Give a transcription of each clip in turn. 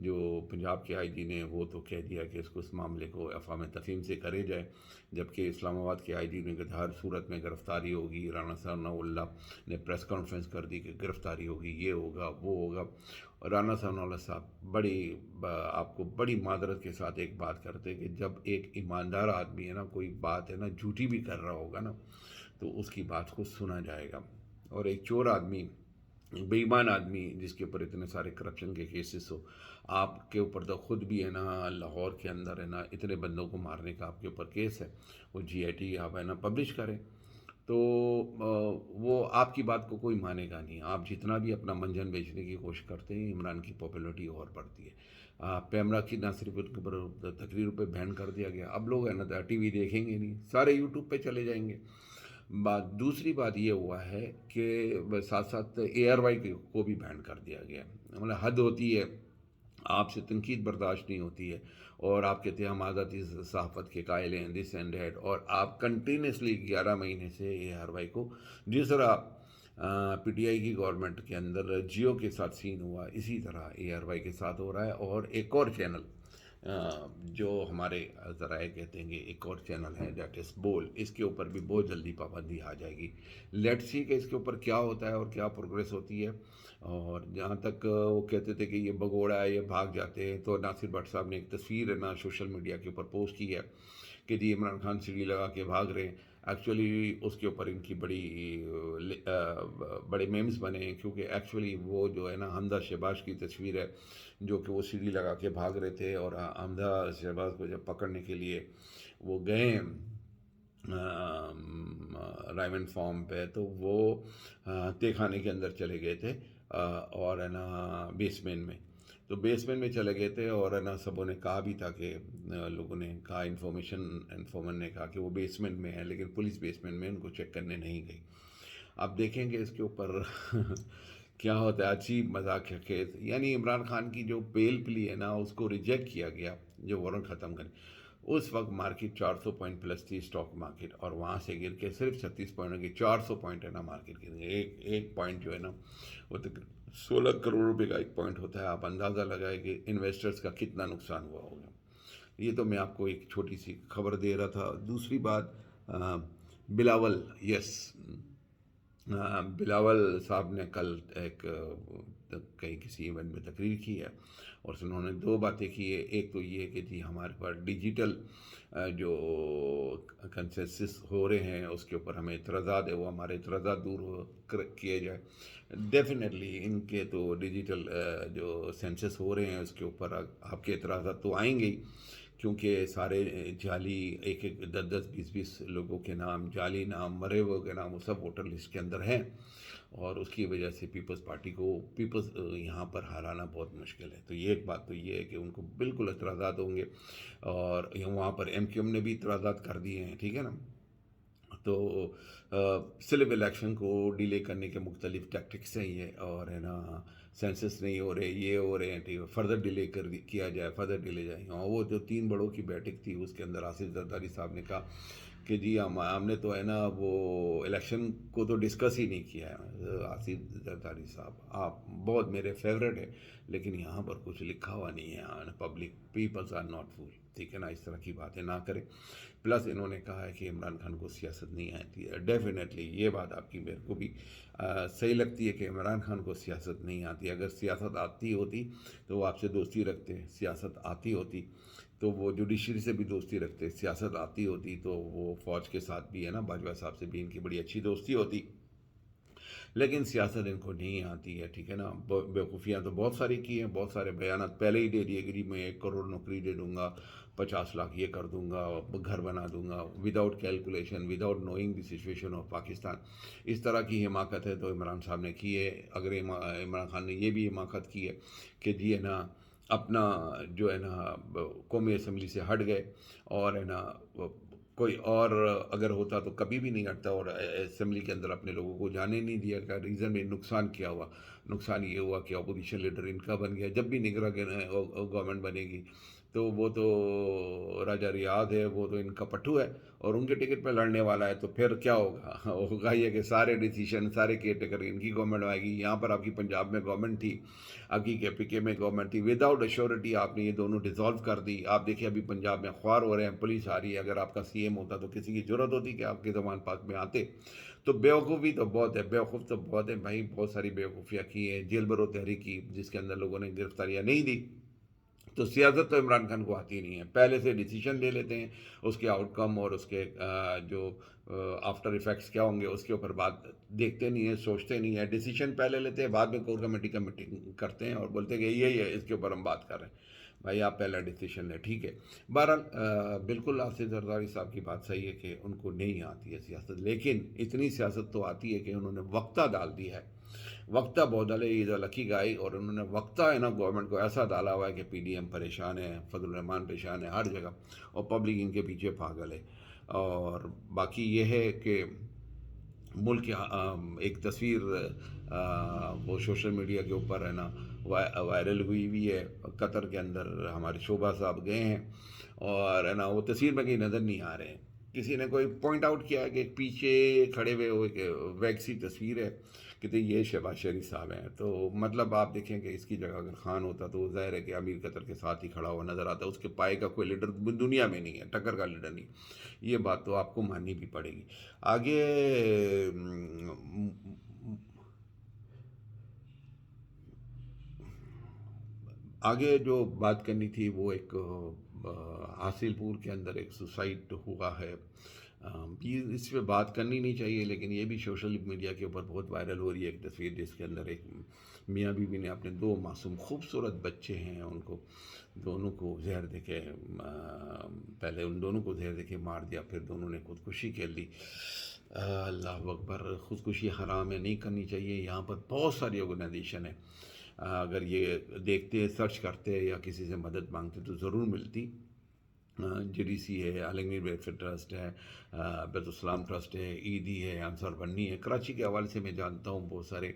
جو پنجاب کے آئی جی نے وہ تو کہہ دیا کہ اس معاملے کو افہام تفہیم سے کرے جائے، جبکہ اسلام آباد کے آئی جی نے کہا ہر صورت میں گرفتاری ہوگی۔ رانا ثناء اللہ نے پریس کانفرنس کر دی کہ گرفتاری ہوگی، یہ ہوگا وہ ہوگا۔ اور رانا ثناء اللہ صاحب آپ کو بڑی معذرت کے ساتھ ایک بات کرتے کہ جب ایک ایماندار آدمی ہے نا کوئی بات ہے نا جھوٹی بھی کر رہا ہوگا نا تو اس کی بات کو سنا جائے گا، اور ایک چور آدمی، بے ایمان آدمی جس کے اوپر اتنے سارے کرپشن کے کیسز ہو، آپ کے اوپر تو خود بھی ہے نا لاہور کے اندر ہے نا اتنے بندوں کو مارنے کا آپ کے اوپر کیس ہے، وہ جی آئی ٹی آپ ہے نا پبلش کریں تو وہ آپ کی بات کو کوئی مانے گا نہیں۔ آپ جتنا بھی اپنا منجن بیچنے کی کوشش کرتے ہیں، عمران کی پاپولرٹی اور بڑھتی ہے۔ پیمرا کی نہ صرف ان کے اوپر تقریر پہ بین کر دیا گیا، اب لوگ ہے نا ٹی وی دیکھیں گے نہیں، سارے یوٹیوب پہ چلے جائیں گے۔ دوسری بات یہ ہوا ہے کہ ساتھ ساتھ اے آر وائی کو بھی بین کر دیا گیا، مطلب حد ہوتی ہے، آپ سے تنقید برداشت نہیں ہوتی ہے، اور آپ کہتے ہیں ہم آزادی صحافت کے قائل ہیں دس اینڈ دیٹ، اور آپ کنٹینیوسلی 11 مہینے سے اے آر وائی کو، جس طرح پی ٹی آئی کی گورنمنٹ کے اندر جیو کے ساتھ سین ہوا، اسی طرح اے آر وائی کے ساتھ ہو رہا ہے۔ اور ایک اور چینل جو ہمارے ذرائع کہتے ہیں کہ ایک اور چینل ہے دیٹ از بول، اس کے اوپر بھی بہت جلدی پابندی آ جائے گی۔ لیٹ سی کہ اس کے اوپر کیا ہوتا ہے اور کیا پروگریس ہوتی ہے۔ اور جہاں تک وہ کہتے تھے کہ یہ بگوڑا ہے، یہ بھاگ جاتے ہیں، تو ناصر بٹ صاحب نے ایک تصویر ہے نا سوشل میڈیا کے اوپر پوسٹ کی ہے کہ جی عمران خان سیڑھی لگا کے بھاگ رہے ہیں۔ ایکچولی اس کے اوپر ان کی بڑے میمز بنے ہیں، کیونکہ ایکچولی وہ جو ہے نا حمزہ شہباز کی تصویر ہے جو کہ وہ سیڑھی لگا کے بھاگ رہے تھے، اور حمزہ شہباز کو جب پکڑنے کے لیے وہ گئے رائمنڈ فارم پہ تو وہ تہ خانے کے اندر چلے گئے تھے، اور ہے نا بیسمنٹ میں، تو بیسمنٹ میں چلے گئے تھے، اور ہے نا سبوں نے کہا بھی تھا کہ لوگوں نے کہا انفارمر نے کہا کہ وہ بیسمنٹ میں ہے، لیکن پولیس بیسمنٹ میں ان کو چیک کرنے نہیں گئی۔ اب دیکھیں گے اس کے اوپر کیا ہوتا ہے، عجیب مذاق ہے خیز، یعنی عمران خان کی جو بیل پلی ہے نا اس کو ریجیکٹ کیا گیا، جو وارنٹ ختم کرے، اس وقت مارکیٹ 400 پوائنٹ پلس تھی اسٹاک مارکیٹ، اور وہاں سے گر کے صرف 36 پوائنٹ ہوگی، 400 پوائنٹ ہے نا مارکیٹ گر گئی، ایک پوائنٹ جو ہے نا وہ 16 کروڑ روپے کا ایک پوائنٹ ہوتا ہے، آپ اندازہ لگائے کہ انویسٹرز کا کتنا نقصان ہوا ہوگا۔ یہ تو میں آپ کو ایک چھوٹی سی خبر دے رہا تھا۔ دوسری بات، بلاول، یس، بلاول صاحب نے کل کہیں کسی ایونٹ میں تقریر کی ہے، اور انہوں نے دو باتیں کی ہے۔ ایک تو یہ کہ جی ہمارے پاس ڈیجیٹل جو کنسنسس ہو رہے ہیں اس کے اوپر ہمیں اعتراضات ہے، وہ ہمارے اعتراضات دور کیے جائے۔ ڈیفینیٹلی ان کے تو ڈیجیٹل جو سینسس ہو رہے ہیں اس کے اوپر آپ کے اعتراضات تو آئیں گے ہی، کیونکہ سارے جعلی ایک 10-10 20-20 لوگوں کے نام، جعلی نام، مرے ہوئے کے نام، وہ سب ووٹر لسٹ کے اندر ہیں، اور اس کی وجہ سے پیپلز پارٹی کو یہاں پر ہرانا بہت مشکل ہے۔ تو یہ ایک بات تو یہ ہے کہ ان کو بالکل اعتراضات ہوں گے، اور وہاں پر ایم کیو ایم نے بھی اعتراضات کر دیے ہیں، ٹھیک ہے نا۔ تو صرف الیکشن کو ڈیلے کرنے کے مختلف ٹیکٹکس ہیں یہ، اور ہے نا سینسس نہیں ہو رہے، یہ ہو رہے ہیں، ٹھیک ہے، فردر ڈیلے کیا جائے، فردر ڈیلے جائے۔ اور وہ جو 3 بڑوں کی بیٹھک تھی اس کے اندر آصف زرداری صاحب نے کہا کہ جی ہم نے تو ہے نا وہ الیکشن کو تو ڈسکس ہی نہیں کیا ہے۔ آصف زرداری صاحب آپ بہت میرے فیوریٹ ہے، لیکن یہاں پر کچھ لکھا ہوا نہیں ہے، پبلک پیپلز آر ناٹ فول، ٹھیک ہے نا، اس طرح کی باتیں نہ کریں۔ پلس انہوں نے کہا ہے کہ عمران خان کو سیاست نہیں آتی ہے۔ ڈیفینیٹلی یہ بات آپ کی میرے کو بھی صحیح لگتی ہے کہ عمران خان کو سیاست نہیں آتی۔ اگر سیاست آتی ہوتی تو وہ آپ سے دوستی رکھتے، سیاست آتی ہوتی تو وہ جوڈیشری سے بھی دوستی رکھتے، سیاست آتی ہوتی تو وہ فوج کے ساتھ بھی ہے نا باجوہ صاحب سے بھی ان کی بڑی اچھی دوستی ہوتی، لیکن سیاست ان کو نہیں آتی ہے، ٹھیک ہے نا۔ بیوقوفیاں تو بہت ساری کی ہیں، بہت سارے بیانات پہلے ہی دے دیے کہ جی میں 1 کروڑ نوکری دے دوں گا، 50 لاکھ یہ کر دوں گا، گھر بنا دوں گا، without calculation, without knowing the situation of Pakistan. اس طرح کی حماقت ہے تو عمران صاحب نے کی ہے۔ اگر عمران خان نے یہ بھی حماقت کی ہے کہ جی ہے نا اپنا جو ہے نا قومی اسمبلی سے ہٹ گئے، اور ہے نا کوئی اور اگر ہوتا تو کبھی بھی نہیں ہٹتا، اور اسمبلی کے اندر اپنے لوگوں کو جانے نہیں دیا گیا۔ ریزن میں نقصان کیا ہوا؟ نقصان یہ ہوا کہ اپوزیشن لیڈر ان کا بن گیا۔ جب بھی نگراں گورنمنٹ بنے گی تو وہ تو راجہ ریاض ہے، وہ تو ان کا پٹھو ہے اور ان کے ٹکٹ پہ لڑنے والا ہے، تو پھر کیا ہوگا؟ ہوگا یہ کہ سارے ڈیسیشن، سارے کیئر ٹیکر ان کی گورنمنٹ آئے گی۔ یہاں پر آپ کی پنجاب میں گورنمنٹ تھی، آپ کی کے پی کے میں گورنمنٹ تھی، وداؤٹ ایشورٹی آپ نے یہ دونوں ڈیزالو کر دی۔ آپ دیکھیں ابھی پنجاب میں خوار ہو رہے ہیں، پولیس آ رہی ہے، اگر آپ کا سی ایم ہوتا تو کسی کی ضرورت ہوتی کہ آپ کے زمان پاک میں آتے؟ تو بیوقوفی تو بہت ہے، بیوقوف تو بہت ہے بھائی، بہت ساری بیوقوفیاں کی ہیں۔ جیل برو تحریک کی جس کے اندر لوگوں نے گرفتاریاں نہیں دی، تو سیاست تو عمران خان کو آتی نہیں ہے، پہلے سے ڈیسیشن لے لیتے ہیں، اس کے آؤٹ کم اور اس کے جو آفٹر ایفیکٹس کیا ہوں گے اس کے اوپر بات دیکھتے نہیں ہیں، سوچتے نہیں ہیں، ڈیسیشن پہلے لیتے ہیں، بعد میں کور کمیٹی کا میٹنگ کرتے ہیں اور بولتے ہیں کہ یہی ہے، اس کے اوپر ہم بات کر رہے ہیں۔ بھائی آپ پہلا ڈیسیشن لیں، ٹھیک ہے۔ بہرحال بالکل آصف زرداری صاحب کی بات صحیح ہے کہ ان کو نہیں آتی ہے سیاست، لیکن اتنی سیاست تو آتی ہے کہ انہوں نے وقتہ ڈال دی ہے، وقتہ بہت ڈالے، عید لکی گائی، اور انہوں نے وقتہ ہے نا گورنمنٹ کو ایسا ڈالا ہوا ہے کہ پی ڈی ایم پریشان ہے، فضل الرحمان پریشان ہے ہر جگہ، اور پبلک ان کے پیچھے پاگل ہے۔ اور باقی یہ ہے کہ ملک ایک تصویر وہ سوشل میڈیا کے اوپر ہے نا وائرل ہوئی ہے، قطر کے اندر ہمارے شوبھا صاحب گئے ہیں اور ہے نا وہ تصویر میں کہیں نظر نہیں آ رہے ہیں۔ کسی نے کوئی پوائنٹ آؤٹ کیا ہے کہ پیچھے کھڑے ہوئے کہ ویکسی تصویر ہے، کہ یہ شہباز شریف صاحب ہیں، تو مطلب آپ دیکھیں کہ اس کی جگہ اگر خان ہوتا تو وہ ظاہر ہے کہ امیر قطر کے ساتھ ہی کھڑا ہوا نظر آتا، اس کے پائے کا کوئی لیڈر دنیا میں نہیں ہے، ٹکر کا لیڈر نہیں۔ یہ بات تو آپ کو ماننی بھی پڑے گی۔ آگے آگے جو بات کرنی تھی وہ ایک حاصل پور کے اندر ایک سوسائڈ ہوا ہے، یہ اس پہ بات کرنی نہیں چاہیے، لیکن یہ بھی سوشل میڈیا کے اوپر بہت وائرل ہو رہی ہے ایک تصویر جس کے اندر ایک میاں بیوی نے اپنے دو معصوم خوبصورت بچے ہیں ان کو دونوں کو زہر دے کے پہلے ان دونوں کو زہر دے کے مار دیا، پھر دونوں نے خودکشی کر لی۔ اللہ اکبر، خودکشی حرام ہے، نہیں کرنی چاہیے۔ یہاں پر بہت ساری آرگنائزیشن ہیں، اگر یہ دیکھتے سرچ کرتے یا کسی سے مدد مانگتے تو ضرور ملتی۔ جی ڈی سی ہے، عالمگیر ویلفیئر ٹرسٹ ہے، بیت السلام ٹرسٹ ہے، عیدی ہے، انصار بنی ہے، کراچی کے حوالے سے میں جانتا ہوں بہت سارے،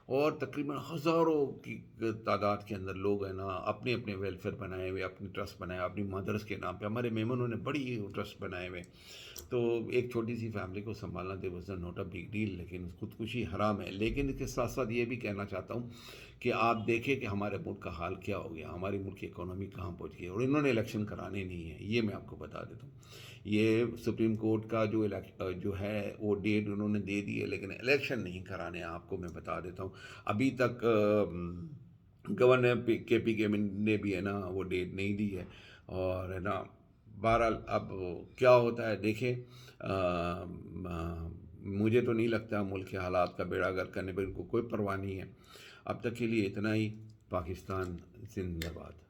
اور تقریباً ہزاروں کی تعداد کے اندر لوگ ہیں نا اپنے اپنے ویلفیئر بنائے ہوئے، اپنی ٹرسٹ بنائے، اپنی مدرس کے نام پہ ہمارے مہمانوں نے بڑی ٹرسٹ بنائے ہوئے۔ تو ایک چھوٹی سی فیملی کو سنبھالنا they was not a big deal, لیکن خودکشی حرام ہے۔ لیکن اس کے ساتھ ساتھ یہ بھی کہنا چاہتا ہوں کہ آپ دیکھیں کہ ہمارے ملک کا حال کیا ہو گیا، ہماری ملک کی اکانومی کہاں پہنچ گئی، اور انہوں نے الیکشن کرانے نہیں ہیں، یہ میں آپ کو بتا دیتا ہوں۔ یہ سپریم کورٹ کا جو ہے وہ ڈیٹ انہوں نے دے دی ہے، لیکن الیکشن نہیں کرانے، آپ کو میں بتا دیتا ہوں۔ ابھی تک گورنر کے پی کے نے بھی ہے نا وہ ڈیٹ نہیں دی ہے، اور ہے نا بہرحال اب کیا ہوتا ہے دیکھیں۔ مجھے تو نہیں لگتا ملک کے حالات کا بیڑا غرق کرنے پہ ان کو کوئی پرواہ نہیں ہے۔ اب تک کے لیے اتنا ہی۔ پاکستان زندہ باد۔